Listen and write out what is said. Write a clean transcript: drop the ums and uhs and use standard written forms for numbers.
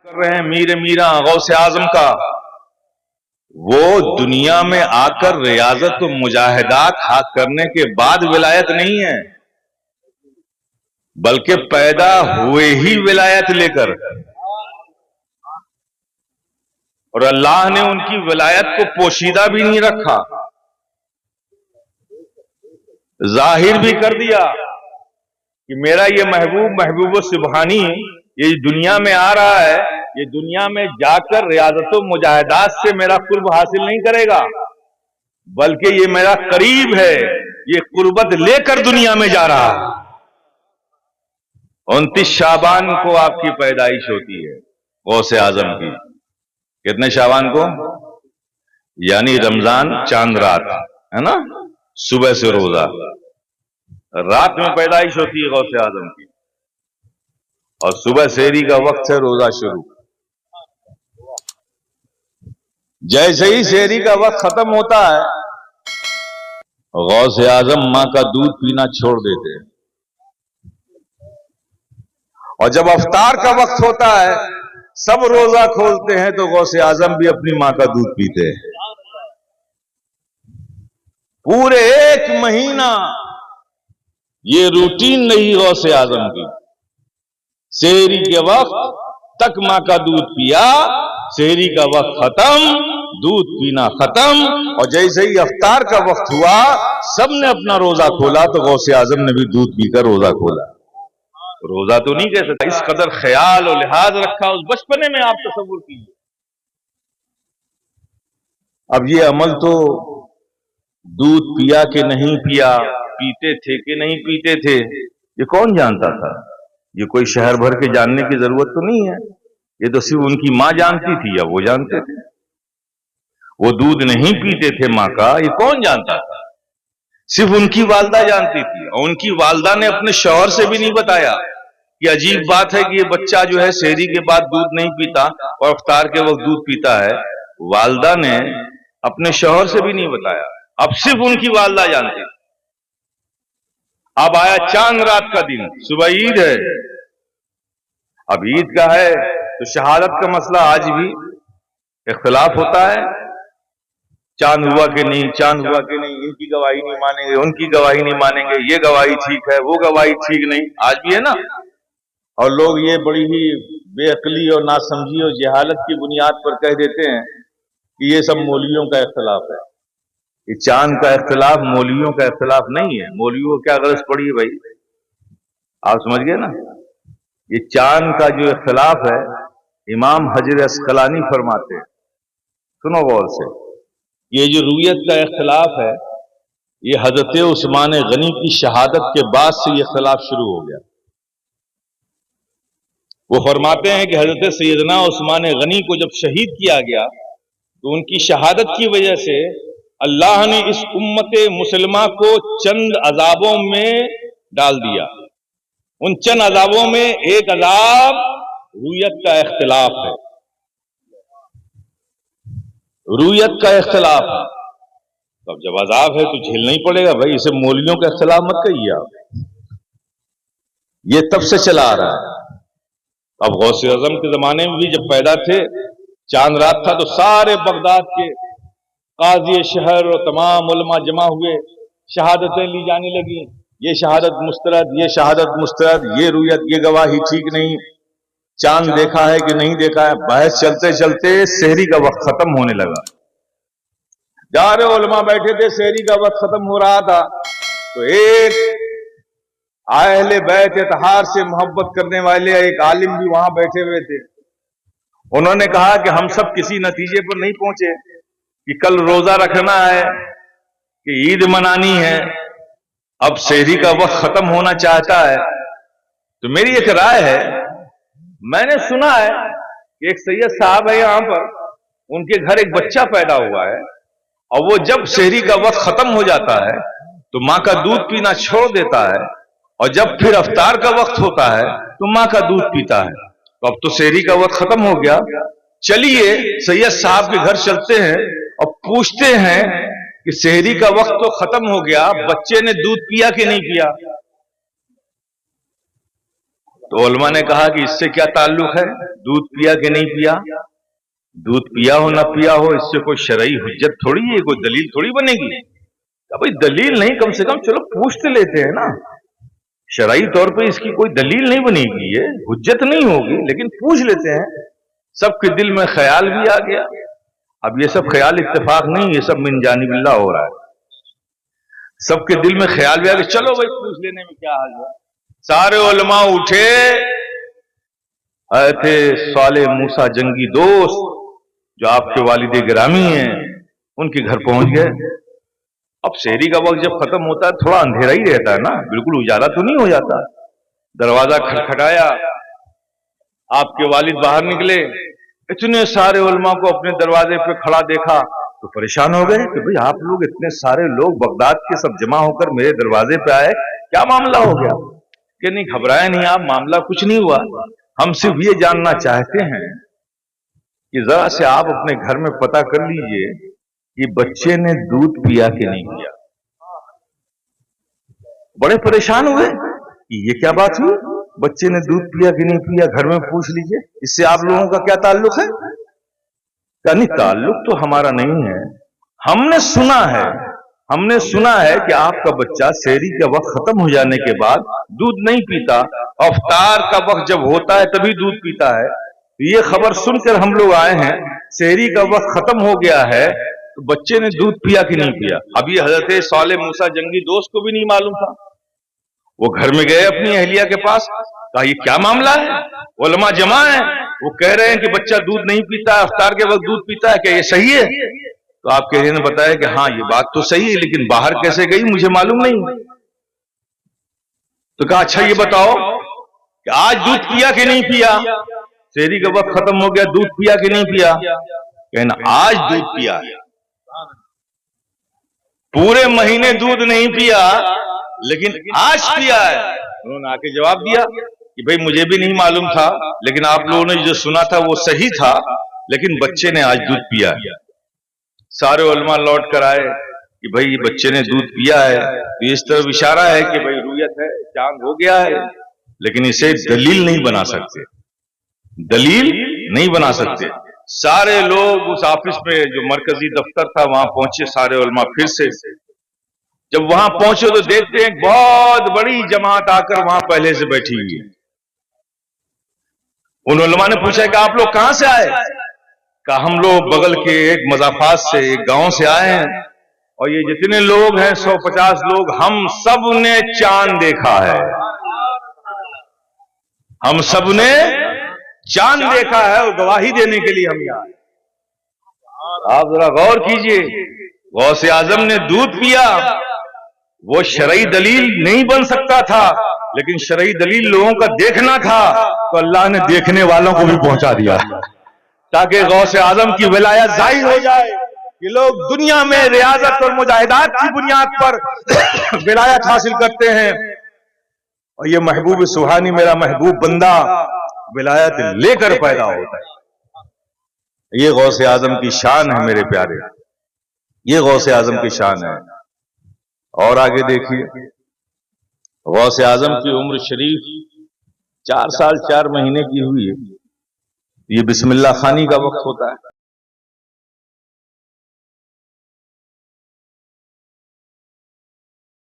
کر رہے ہیں میر میرا غوث اعظم کا، وہ دنیا میں آ کر ریاضت و مجاہدات ہاتھ کرنے کے بعد ولایت نہیں ہے، بلکہ پیدا ہوئے ہی ولایت لے کر، اور اللہ نے ان کی ولایت کو پوشیدہ بھی نہیں رکھا، ظاہر بھی کر دیا کہ میرا یہ محبوب سبحانی یہ دنیا میں آ رہا ہے، یہ دنیا میں جا کر ریاضت و مجاہدات سے میرا قرب حاصل نہیں کرے گا، بلکہ یہ میرا قریب ہے، یہ قربت لے کر دنیا میں جا رہا ہے۔ 29 شعبان کو آپ کی پیدائش ہوتی ہے غوث اعظم کی۔ کتنے شعبان کو؟ یعنی رمضان چاند رات ہے نا، صبح سے روزہ، رات میں پیدائش ہوتی ہے غوث اعظم کی، اور صبح سحری کا وقت سے روزہ شروع۔ جیسے ہی سحری کا وقت ختم ہوتا ہے، غوث اعظم ماں کا دودھ پینا چھوڑ دیتے ہیں، اور جب افطار کا وقت ہوتا ہے سب روزہ کھولتے ہیں تو غوث اعظم بھی اپنی ماں کا دودھ پیتے ہیں۔ پورے 1 مہینہ یہ روٹین رہی غوث اعظم کی، سحری کے وقت تک ماں کا دودھ پیا، سحری کا وقت ختم، دودھ پینا ختم، اور جیسے ہی افطار کا وقت ہوا سب نے اپنا روزہ کھولا تو غوث اعظم نے بھی دودھ پی کر روزہ کھولا۔ روزہ تو نہیں کہہ سکتا، اس قدر خیال اور لحاظ رکھا اس بچپنے میں، آپ تصور کیجیے۔ اب یہ عمل تو دودھ پیا کہ نہیں پیا، پیتے تھے کہ نہیں پیتے تھے، یہ کون جانتا تھا؟ یہ کوئی شہر بھر کے جاننے کی ضرورت تو نہیں ہے، یہ تو صرف ان کی ماں جانتی تھی یا وہ جانتے تھے۔ وہ دودھ نہیں پیتے تھے ماں کا، یہ کون جانتا تھا؟ صرف ان کی والدہ جانتی تھی، اور ان کی والدہ نے اپنے شوہر سے بھی نہیں بتایا۔ یہ عجیب بات ہے کہ یہ بچہ جو ہے سحری کے بعد دودھ نہیں پیتا اور افطار کے وقت دودھ پیتا ہے، والدہ نے اپنے شوہر سے بھی نہیں بتایا، اب صرف ان کی والدہ جانتی تھی۔ اب آیا چاند رات کا دن، صبح عید ہے، اب عید کا ہے تو شہادت کا مسئلہ آج بھی اختلاف ہوتا ہے، چاند ہوا کہ نہیں، چاند ہوا کہ نہیں، ان کی گواہی نہیں مانیں گے، ان کی گواہی نہیں مانیں گے، یہ گواہی ٹھیک ہے، وہ گواہی ٹھیک نہیں، آج بھی ہے نا۔ اور لوگ یہ بڑی ہی بے عقلی اور ناسمجھی اور جہالت کی بنیاد پر کہہ دیتے ہیں کہ یہ سب مولویوں کا اختلاف ہے۔ یہ چاند کا اختلاف مولویوں کا اختلاف نہیں ہے، مولویوں کو کیا غرض پڑی ہے بھائی، آپ سمجھ گئے نا۔ یہ چاند کا جو اختلاف ہے، امام حجر عسقلانی فرماتے ہیں، سنو غور سے، یہ جو رویت کا اختلاف ہے یہ حضرت عثمان غنی کی شہادت کے بعد سے یہ اختلاف شروع ہو گیا۔ وہ فرماتے ہیں کہ حضرت سیدنا عثمان غنی کو جب شہید کیا گیا تو ان کی شہادت کی وجہ سے اللہ نے اس امت مسلمہ کو چند عذابوں میں ڈال دیا۔ ان چند عذابوں میں ایک عذاب رویت کا اختلاف ہے، رویت کا اختلاف ہے۔ اب جب عذاب ہے تو جھیلنا ہی پڑے گا بھائی، اسے مولویوں کا اختلاف مت کہیے آپ، یہ تب سے چلا آ رہا ہے۔ اب غوث اعظم کے زمانے میں بھی جب پیدا تھے، چاند رات تھا تو سارے بغداد کے قاضی شہر اور تمام علماء جمع ہوئے، شہادتیں لی جانے لگی، یہ شہادت مسترد، یہ شہادت مسترد، یہ رویت، یہ گواہی ٹھیک نہیں، چاند دیکھا ہے کہ نہیں دیکھا ہے۔ بحث چلتے چلتے سحری کا وقت ختم ہونے لگا، جارے علماء بیٹھے تھے، سحری کا وقت ختم ہو رہا تھا تو ایک اہل بیت اطہار سے محبت کرنے والے ایک عالم بھی وہاں بیٹھے ہوئے تھے۔ انہوں نے کہا کہ ہم سب کسی نتیجے پر نہیں پہنچے کہ کل روزہ رکھنا ہے کہ عید منانی ہے، اب سحری کا وقت ختم ہونا چاہتا ہے، تو میری ایک رائے ہے، میں نے سنا ہے کہ ایک سید صاحب ہے یہاں پر، ان کے گھر ایک بچہ پیدا ہوا ہے، اور وہ جب سحری کا وقت ختم ہو جاتا ہے تو ماں کا دودھ پینا چھوڑ دیتا ہے، اور جب پھر افطار کا وقت ہوتا ہے تو ماں کا دودھ پیتا ہے۔ تو اب تو سحری کا وقت ختم ہو گیا، چلیے سید صاحب کے گھر چلتے ہیں اور پوچھتے ہیں کہ سحری کا وقت تو ختم ہو گیا، بچے نے دودھ پیا کہ نہیں پیا؟ تو علماء نے کہا کہ اس سے کیا تعلق ہے، دودھ پیا کہ نہیں پیا؟ دودھ پیا ہو نہ پیا ہو اس سے کوئی شرعی حجت تھوڑی ہے، کوئی دلیل تھوڑی بنے گی۔ بھائی دلیل نہیں، کم سے کم چلو پوچھ تو لیتے ہیں نا، شرعی طور پہ اس کی کوئی دلیل نہیں بنے گی، یہ حجت نہیں ہوگی، لیکن پوچھ لیتے ہیں۔ سب کے دل میں خیال بھی آ گیا۔ اب یہ سب خیال اتفاق نہیں، یہ سب من جانب اللہ ہو رہا ہے۔ سب کے دل میں خیال بھی آ گیا، چلو بھائی پوچھ لینے میں کیا حال ہے۔ سارے علماء اٹھے، آئے تھے صالح موسیٰ جنگی دوست جو آپ کے والد گرامی ہیں، ان کے گھر پہنچ گئے۔ اب سحری کا وقت جب ختم ہوتا ہے تھوڑا اندھیرا ہی رہتا ہے نا، بالکل اجالا تو نہیں ہو جاتا۔ دروازہ کھٹکھٹایا، آپ کے والد باہر نکلے، اتنے سارے علماء کو اپنے دروازے پہ کھڑا دیکھا تو پریشان ہو گئے کہ بھئی آپ لوگ اتنے سارے لوگ بغداد کے سب جمع ہو کر میرے دروازے پہ آئے، کیا معاملہ ہو گیا؟ کہ نہیں گھبرائے نہیں آپ، معاملہ کچھ نہیں ہوا، ہم صرف یہ جاننا چاہتے ہیں کہ ذرا سے آپ اپنے گھر میں پتہ کر لیجئے کہ بچے نے دودھ پیا کہ نہیں پیا۔ بڑے پریشان ہوئے کہ یہ کیا بات ہوئی، بچے نے دودھ پیا کہ نہیں پیا، گھر میں پوچھ لیجئے، اس سے آپ لوگوں کا کیا تعلق ہے؟ کہ نہیں تعلق تو ہمارا نہیں ہے، ہم نے سنا ہے کہ آپ کا بچہ سحری کا وقت ختم ہو جانے کے بعد دودھ نہیں پیتا، افطار کا وقت جب ہوتا ہے تبھی دودھ پیتا ہے۔ یہ خبر سن کر ہم لوگ آئے ہیں، سحری کا وقت ختم ہو گیا ہے تو بچے نے دودھ پیا کہ نہیں پیا۔ اب یہ حضرت صالح موسیٰ جنگی دوست کو بھی نہیں معلوم تھا۔ وہ گھر میں گئے اپنی اہلیہ کے پاس، کہا یہ کیا معاملہ ہے؟ علماء جمع ہیں، وہ کہہ رہے ہیں کہ بچہ دودھ نہیں پیتا، افطار کے وقت دودھ پیتا ہے، کیا یہ صحیح ہے؟ تو آپ کے نے بتایا کہ ہاں یہ بات تو صحیح ہے، لیکن باہر کیسے گئی مجھے معلوم نہیں۔ تو کہا اچھا یہ بتاؤ کہ آج دودھ پیا کہ نہیں پیا؟ سحری کا وقت ختم ہو گیا، دودھ پیا کہ نہیں پیا؟ کہنا آج دودھ پیا، پورے مہینے دودھ نہیں پیا لیکن آج پیا ہے۔ انہوں نے آ کے جواب دیا کہ بھئی مجھے بھی نہیں معلوم تھا، لیکن آپ لوگوں نے جو سنا تھا وہ صحیح تھا، لیکن بچے نے آج دودھ پیا ہے۔ سارے علماء لوٹ کر آئے کہ بھئی یہ بچے نے دودھ پیا ہے، تو اس طرف اشارہ ہے کہ بھئی رویت ہے، چاند ہو گیا ہے، لیکن اسے دلیل نہیں بنا سکتے، دلیل نہیں بنا سکتے۔ سارے لوگ اس آفس میں جو مرکزی دفتر تھا وہاں پہنچے، سارے علماء پھر سے۔ جب وہاں پہنچے تو دیکھتے ہیں بہت بڑی جماعت آ کر وہاں پہلے سے بیٹھی ہوئی ہے۔ ان علماء نے پوچھا کہ آپ لوگ کہاں سے آئے؟ کہا ہم لوگ بغل کے ایک مضافات سے، ایک گاؤں سے آئے ہیں، اور یہ جتنے لوگ ہیں 150 لوگ، ہم سب نے چاند دیکھا ہے، ہم سب نے چاند دیکھا ہے، اور گواہی دینے کے لیے ہم یہاں آئے۔ آپ ذرا غور کیجئے، غوث اعظم نے دودھ پیا، وہ شرعی دلیل نہیں بن سکتا تھا، لیکن شرعی دلیل لوگوں کا دیکھنا تھا، تو اللہ نے دیکھنے والوں کو بھی پہنچا دیا تاکہ غوث اعظم کی ولایت ظاہر ہو جائے کہ لوگ دنیا میں ریاضت اور مجاہدات کی بنیاد پر ولایت حاصل کرتے ہیں، اور یہ محبوب سبحانی میرا محبوب بندہ ولایت لے کر پیدا ہوتا ہے۔ یہ غوث اعظم کی شان ہے میرے پیارے، یہ غوث اعظم کی شان ہے۔ اور آگے دیکھیے، غوث اعظم کی عمر شریف 4 سال 4 مہینے کی ہوئی ہے۔ یہ بسم اللہ خوانی کا وقت ہوتا ہے۔